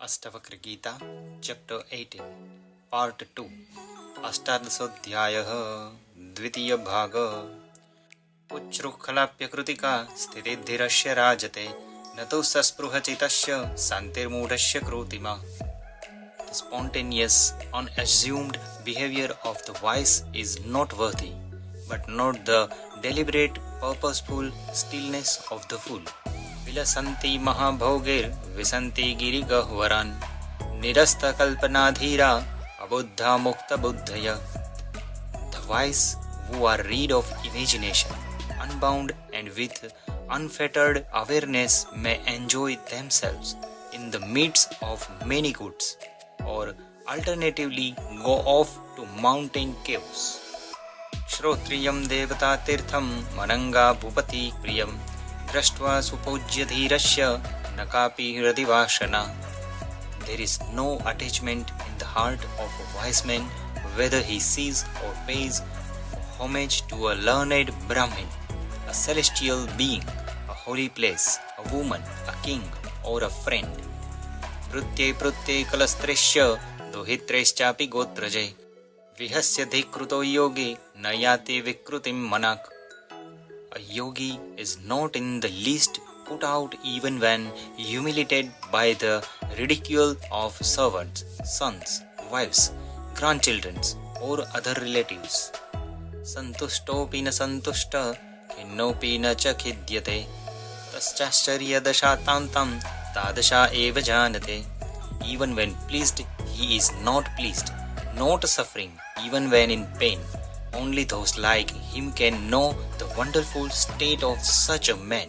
Astavakra Gita, Chapter 18, Part 2, Ashtadasodhyayah, Dvitiya Bhaga. Uchrukhalaapyakrtika sthitidhirasya rajate, nato saspruhachitasya santirmudasya krutima. The spontaneous, unassumed behavior of the wise is noteworthy, but not the deliberate, purposeful stillness of the fool. Vilasanti mahabhogir visanti girigahvaran nirasta kalpanadhira abuddha mukta buddhaya. The wise who are rid of imagination, unbound and with unfettered awareness may enjoy themselves in the midst of many goods, or alternatively go off to mountain caves. Shrotriyam devata tirtham mananga bhupati priyam drashtva supojya dhirasya nakapi hridivashana. There is no attachment in the heart of a wise man whether he sees or pays homage to a learned Brahmin, a celestial being, a holy place, a woman, a king, or a friend. Prutye prutye kalastresya dohitreschapi gotraje vihasya dhikruto yogi nayati vikrutim manak. A yogi is not in the least put out even when humiliated by the ridicule of servants, sons, wives, grandchildren, or other relatives. Santushtopi na santushta kinnopi na cha khidyate tascharya dashatantam tadasha eva janate. Even when pleased, he is not pleased, not suffering, even when in pain. Only those like him can know the wonderful state of such a man.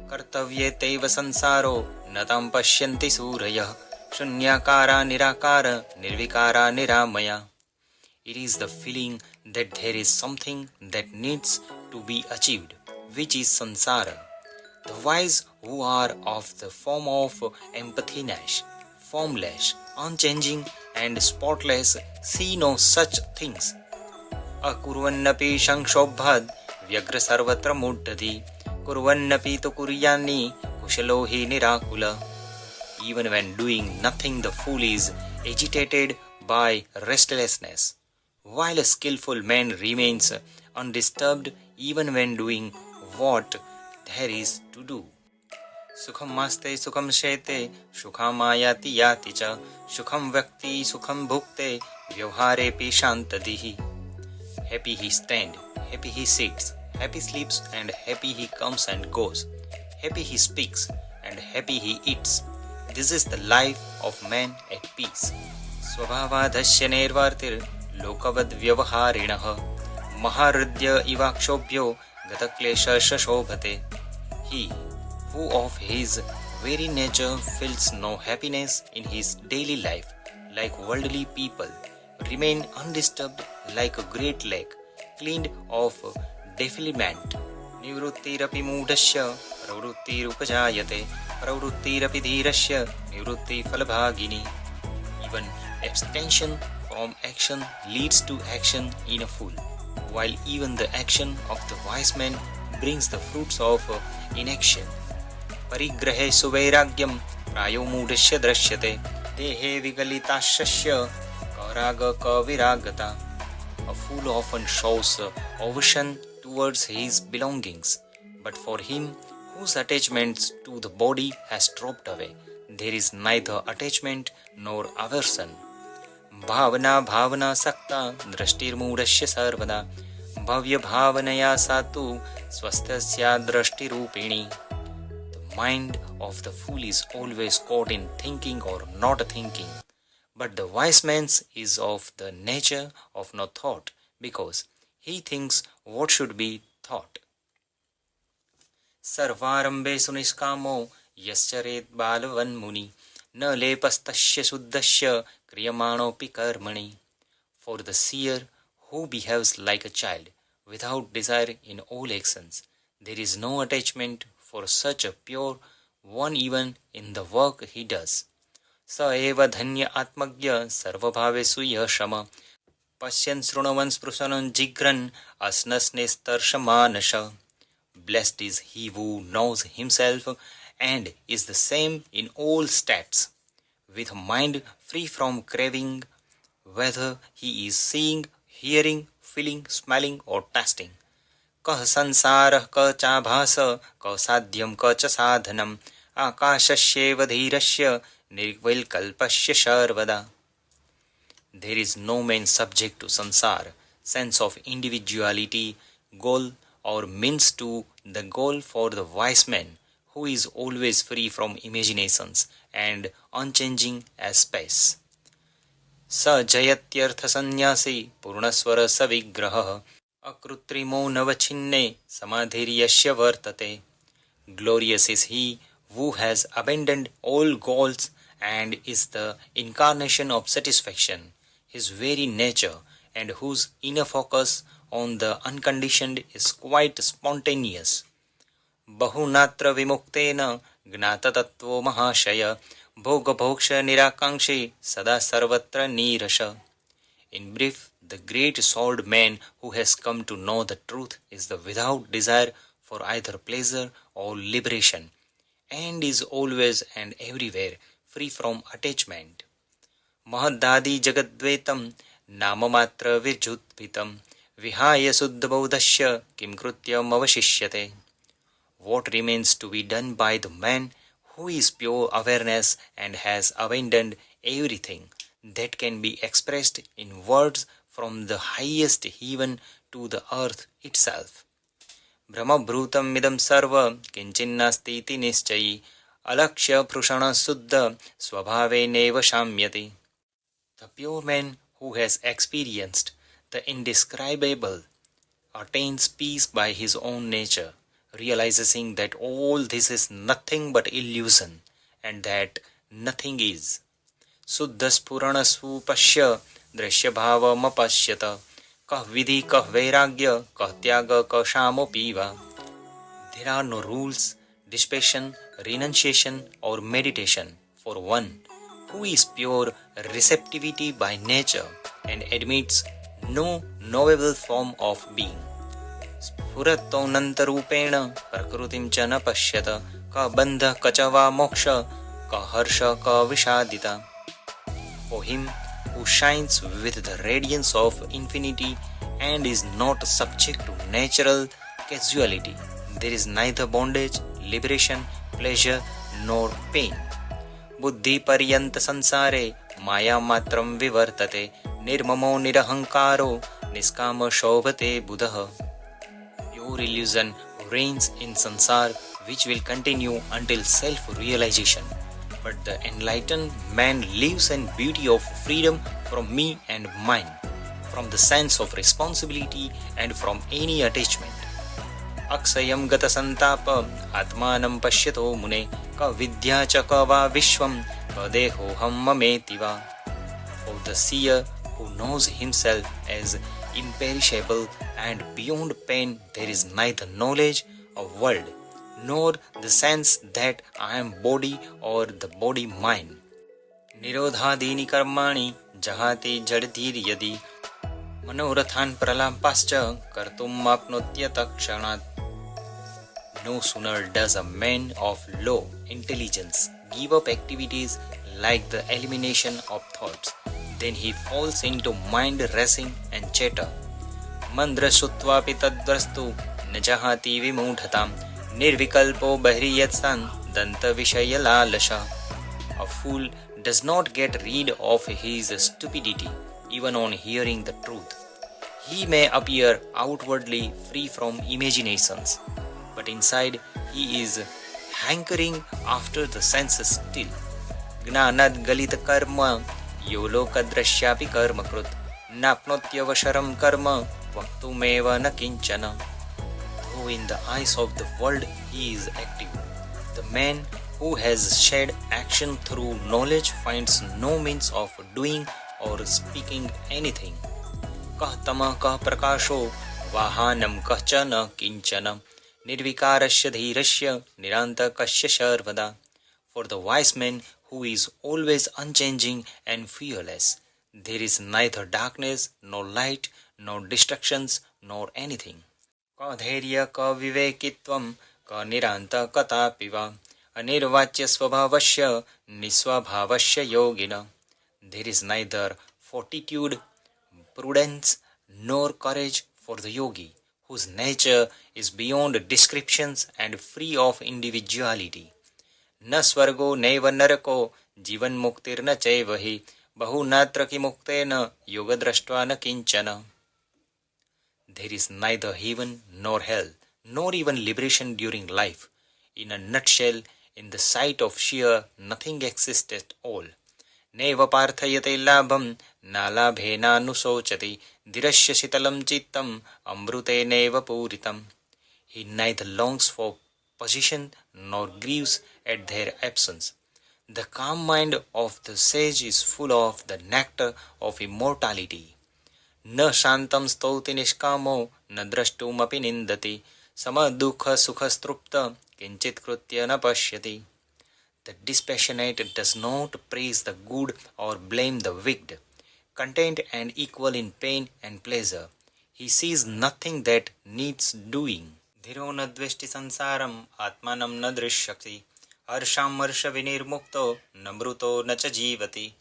Kartavye teva sansaro natam pashyanti suraya shunyakara nirakara nirvikara niramaya. It is the feeling that there is something that needs to be achieved, which is sansara. The wise who are of the form of empathiness, formless, unchanging and spotless, see no such things. Akurvannapi shankshobhad vyagra sarvatra muddhati kurvannapi tu kuryani kushalo hi nirakula. Even when doing nothing, the fool is agitated by restlessness, while a skillful man remains undisturbed even when doing what there is to do. Sukham maste sukham shete shukhamayati yati cha sukham vyakti sukham bhukte vyavharepi shantadihi. Happy he stands, happy he sits, happy sleeps, and happy he comes and goes. Happy he speaks, and happy he eats. This is the life of man at peace. Swabhavadhasya nirvartir lokavad vyavaharinah maharudya ivakshobhyo gataklesha shashobhate. He who of his very nature feels no happiness in his daily life, like worldly people, remain undisturbed like a great lake, cleaned of defilement. Nivruttirapi mudasya pravrutirupajayate pravruttirapi dhirasya nivrutti phalabhagini. Even abstention from action leads to action in a fool, while even the action of the wise man brings the fruits of inaction. Parigrahe suvairagyam prayo mudasya drashyate dehe vigalitashasya karaga kaviragata. A fool often shows aversion towards his belongings, but for him whose attachment to the body has dropped away, there is neither attachment nor aversion. Bhavana bhavana sakta drashtirmudasya sarvada bhavya bhavanaya satu swastasya drashtirupini. The mind of the fool is always caught in thinking or not thinking, but the wise man's is of the nature of no thought, because he thinks what should be thought. Sarvarambe suniskamo yascharet balavan muni na lepastasya suddasya kriyamanopi karmani. For the seer who behaves like a child, without desire in all actions, there is no attachment for such a pure one even in the work he does. Sa eva dhanya atmagya sarvabhavesu yashama pasyan srunavan sprusanan jigran asnasnestarshamanasha. Blessed is he who knows himself and is the same in all states, with a mind free from craving, whether he is seeing, hearing, feeling, smelling, or tasting. कः संसारः क चाभास क साध्यं क च साधनम् आकाशस्येव धीरस्य निर्विकल्पस्य सर्वदा. There is no man subject to sansar, sense of individuality, goal or means to the goal for the wise man who is always free from imaginations and unchanging as space. स जयत्यर्थसन्न्यासी पूर्णस्वर स विग्रहः अकृत्रिमो नवच्छिन्ने समाधिर्यस्य वर्तते. Glorious is he who has abandoned all goals and is the incarnation of satisfaction, his very nature, and whose inner focus on the unconditioned is quite spontaneous. बहुनात्र विमुक्तेन ज्ञाततत्त्वो महाशय भोगभोक्ष निराकाङ्क्षी सदा सर्वत्र नीरस. In brief, the great-souled man who has come to know the truth is the without desire for either pleasure or liberation, and is always and everywhere free from attachment. महदादि जगद्वैतं नाममात्र विर्जुद्भितं विहाय शुद्धबोधस्य किं कृत्यमवशिष्यते. What remains to be done by the man who is pure awareness and has abandoned everything that can be expressed in words from the highest heaven to the earth itself. ब्रह्मभूतं इदं सर्व किञ्चिन्नास्तीति निश्चयी अलक्ष्य पृषण शुद्ध स्वभावेनैव शाम्यति. The pure man who has experienced the indescribable attains peace by his own nature, realizing that all this is nothing but illusion and that nothing is. शुद्धस्फुरणस्वपश्य दृश्यभावमपश्यत कः विधि कः वैराग्य कः त्याग कः शामोऽपि वा. There are no rules, dispassion, renunciation or meditation for one who is pure receptivity by nature and admits no knowable form of being. स्फुरत्वनन्तरूपेण प्रकृतिं च न पश्यत क बन्धः क च वा मोक्ष क हर्ष क विषादिता. For him who shines with the radiance of infinity and is not subject to natural causality, there is neither bondage, liberation, pleasure nor pain. बुद्धि पर्यंत संसारे माया मात्रं विवर्तते निर्ममो निरहंकारो निष्काम शोभते बुधः. Pure illusion reigns in sansar which will continue until self-realization. But the enlightened man lives in beauty of freedom from me and mine, from the sense of responsibility and from any attachment. अक्षयं गतसन्ताप आत्मानं पश्यतो मुने क विद्या च क वा विश्वं क देहोऽहं ममेति वा. For the seer who knows himself as imperishable and beyond pain, there is neither knowledge of world nor the sense that I am body or the body mine. निरोधादीनि कर्माणि जहाति जडधीर्यदि मनोरथान् प्रलापाश्च कर्तुम् आप्नोत्यत क्षणात्. No sooner does a man of low intelligence give up activities like the elimination of thoughts, then he falls into mind racing and chatter. Mandra sutvapi tadvastu najahati vimudhatam nirvikalpo bahriyatsan danta vishayalasha. A fool does not get rid of his stupidity even on hearing the truth. He may appear outwardly free from imaginations, but inside he is hankering after the senses still. Gnanad galita karma yolokadrashyapi karma krut napnotyavasharam karma vaktumeva na kinchana. Though in the eyes of the world he is active, the man who has shed action through knowledge finds no means of doing or speaking anything. Kah tama kah prakasho vahanam kah cha na kinchana nirvikarasya dhirasya nirantakasya sarvada. For the wise man who is always unchanging and fearless, there is neither darkness nor light nor distractions nor anything. Ka dhairya ka vivekitvam ka niranta katapi va Anirvachya svabhavasya nisvabhavasya yogina. There is neither fortitude, prudence, nor courage for the yogi, whose nature is beyond descriptions and free of individuality. न स्वर्गो नैव नरको जीवन मुक्तिर्न चैव हि बहुनात्र किमुक्तेन योगदृष्ट्वा न किंचन. There is neither heaven nor hell, nor even liberation during life. In a nutshell, in the sight of sheer nothing exists at all. नैव पार्थयते लाभं नालाभेनानुशोचति धीरस्य शीतलं चित्तम् अमृतेनैव पूरितम्. He neither longs for position nor grieves at their absence. The calm mind of the sage is full of the nectar of immortality. न शान्तं स्तौति निष्कामो न द्रष्टुमपि निन्दति समदुःखसुखस्तृप्त किञ्चित् कृत्य न पश्यति. The dispassionate does not praise the good or blame the wicked. Content and equal in pain and pleasure, he sees nothing that needs doing. धीरो न द्वेष्टि संसारम् आत्मानं न दृश्यति हर्षामर्ष विनिर्मुक्तो न मृतो न च जीवति.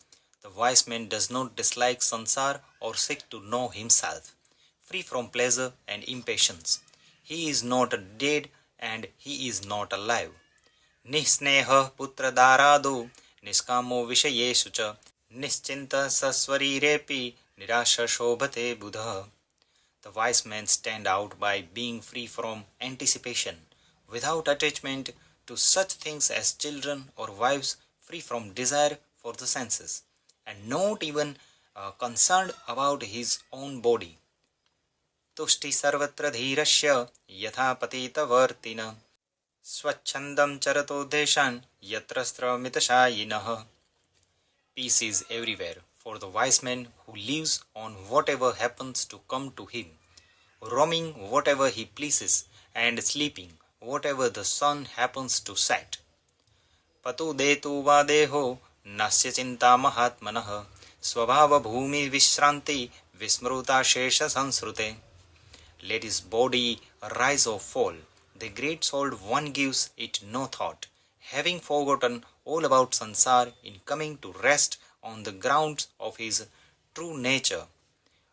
The wise man does not dislike sansar or seek to know himself, free from pleasure and impatience. He is not dead and he is not alive. निस्नेहः पुत्रदारादो निष्कामो विषयेषु च निश्चिन्तः सस्वरीरेऽपि निराशः शोभते बुधः. The wise men stand out by being free from anticipation, without attachment to such things as children or wives, free from desire for the senses, and not even concerned about his own body. तुष्टि सर्वत्र धीरस्य यथा पतितवर्तिनः स्वच्छन्दं चरतो देशान् यत्र स्रमितशायिनः. Peace is everywhere for the wise man who lives on whatever happens to come to him, roaming whatever he pleases and sleeping whatever the sun happens to set. पतु देतु वा देहो नास्य चिन्ता महात्मनः स्वभाव भूमि विश्रान्ति विस्मृता शेष संसृते. Let his body rise or fall, the great soul one gives it no thought, having forgotten all about sansar in coming to rest on the grounds of his true nature.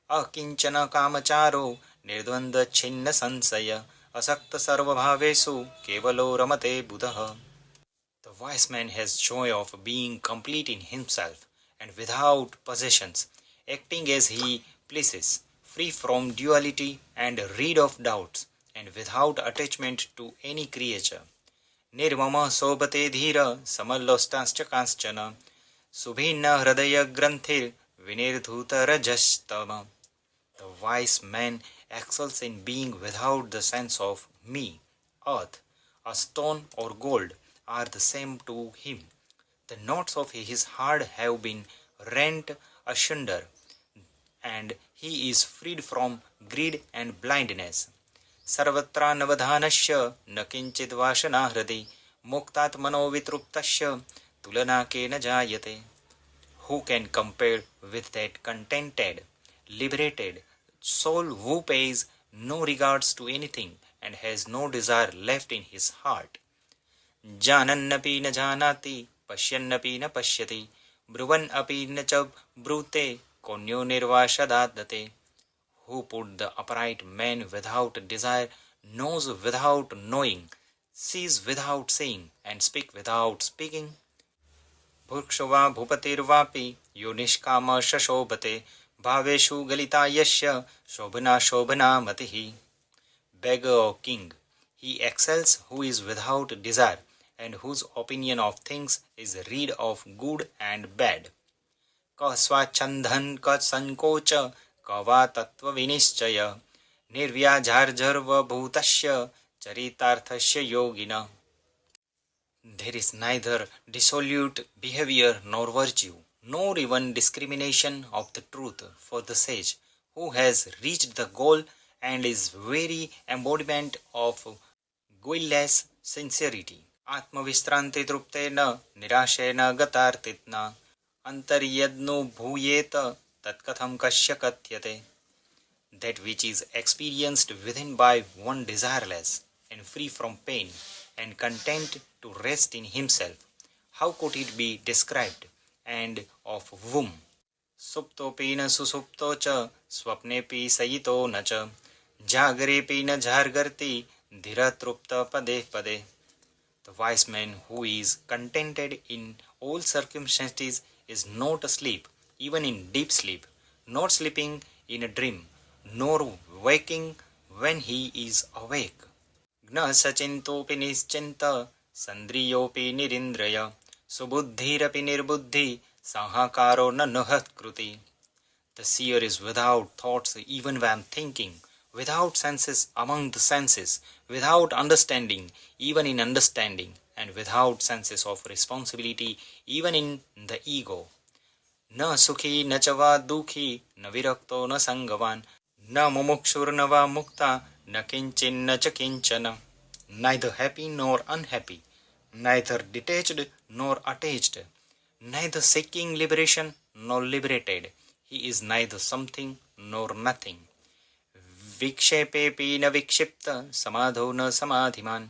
Akinchana kamacharo nirdvanda chinna sansaya asakta sarvabhavesu kevalo ramate buddha. The wise man has joy of being complete in himself and without possessions, acting as he pleases, free from duality and rid of doubts, and without attachment to any creature. Nirmama sobate dhira samallostanscha kanschana subhinna hridaya granthir vinirdhuta rajastama. The wise man excels in being without the sense of me. Earth, a stone or gold are the same to him. The knots of his heart have been rent asunder, and he is freed from greed and blindness. सर्वत्र नवधानस्य न किंचित् वासना हृदि मुक्तात्मनो वितृप्तस्य तुलना केन जायते. Who can compare with that contented, liberated soul who pays no regards to anything and has no desire left in his heart? जानन्नपि न जानाति पश्यन्नपि न पश्यति ब्रुवन् अपि न च ब्रूते कोन्यो निर्वाशदादते. Who put the upright man without desire, knows without knowing, sees without seeing, and speak without speaking. Bhukshava bhupatirvapi yo nishkama shashobhate bhaveshu galita yasya shobhana shobhana matihi. Beggar or king, he excels who is without desire and whose opinion of things is rid of good and bad. Ka swachandhan ka sankocha कवा तत्व विनिश्चय निर्व्याजार्जर्व भूतस्य चरितार्थस्य योगिना. There is neither dissolute behavior nor virtue, nor even discrimination of the truth for the sage who has reached the goal and is very embodiment of guileless sincerity. आत्मविश्रांति तृप्तेन निराशेन गतार्तित्ना अंतर्यद्नु भूयेत तत्कथं कस्य कथ्यते. That which is experienced within by one desireless and free from pain and content to rest in himself. How could it be described? And of whom? Suptopi na susupto cha, swapnepi sayito na cha, jagrepi na jargarti, dhiratrupta pade pade. The wise man who is contented in all circumstances is not asleep, even in deep sleep, not sleeping in a dream, nor waking when he is awake. Gna sachintopi nischinta, sandriyopi nirindraya, subuddhirapi nirbuddhi, sahakaro na nuhat kruti. The seer is without thoughts even when thinking, without senses among the senses, without understanding even in understanding, and without senses of responsibility even in the ego. Na sukhi na chava dukhi, na virakto na sangavan, na mumukshur na va mukta, na kinchin na cha kinchana. Neither happy nor unhappy, neither detached nor attached, neither seeking liberation nor liberated. He is neither something nor nothing. Vikshepepi na vikshipta, samadho na samadhiman,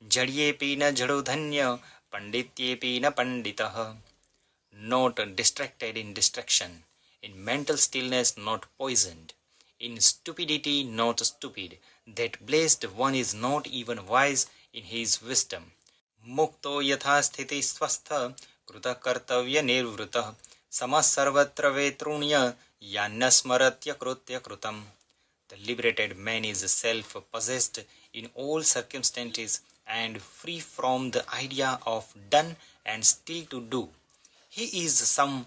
jadyepi na jadodhanya, pandityepi na panditah. Not distracted in distraction, in mental stillness not poisoned, in stupidity not stupid. That blessed one is not even wise in his wisdom. Mukto yatha sthiti swastha, kruta kartavya nirvrutah, samas sarvatra vetrunya, yanna smaratya krutya krutam. The liberated man is self-possessed in all circumstances and free from the idea of done and still to do. He is some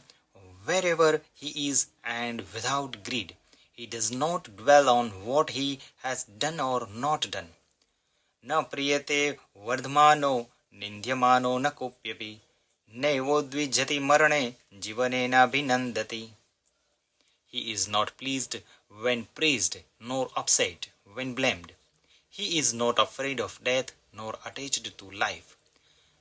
wherever he is and without greed. He does not dwell on what he has done or not done. Na priyate vardhmano nindhyamano na kopyapi, naivo dvijati marane jivanena bhinandati. He is not pleased when praised, nor upset when blamed. He is not afraid of death, nor attached to life.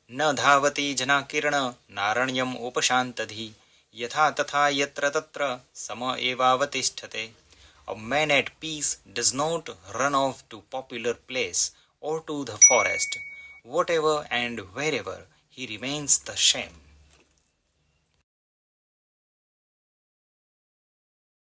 Na dhavati janakirana naranyam upashantadhi, yatha tatha yatra tatra sama evavatishthate. A man at peace does not run off to popular place or to the forest. Whatever and wherever, he remains the same.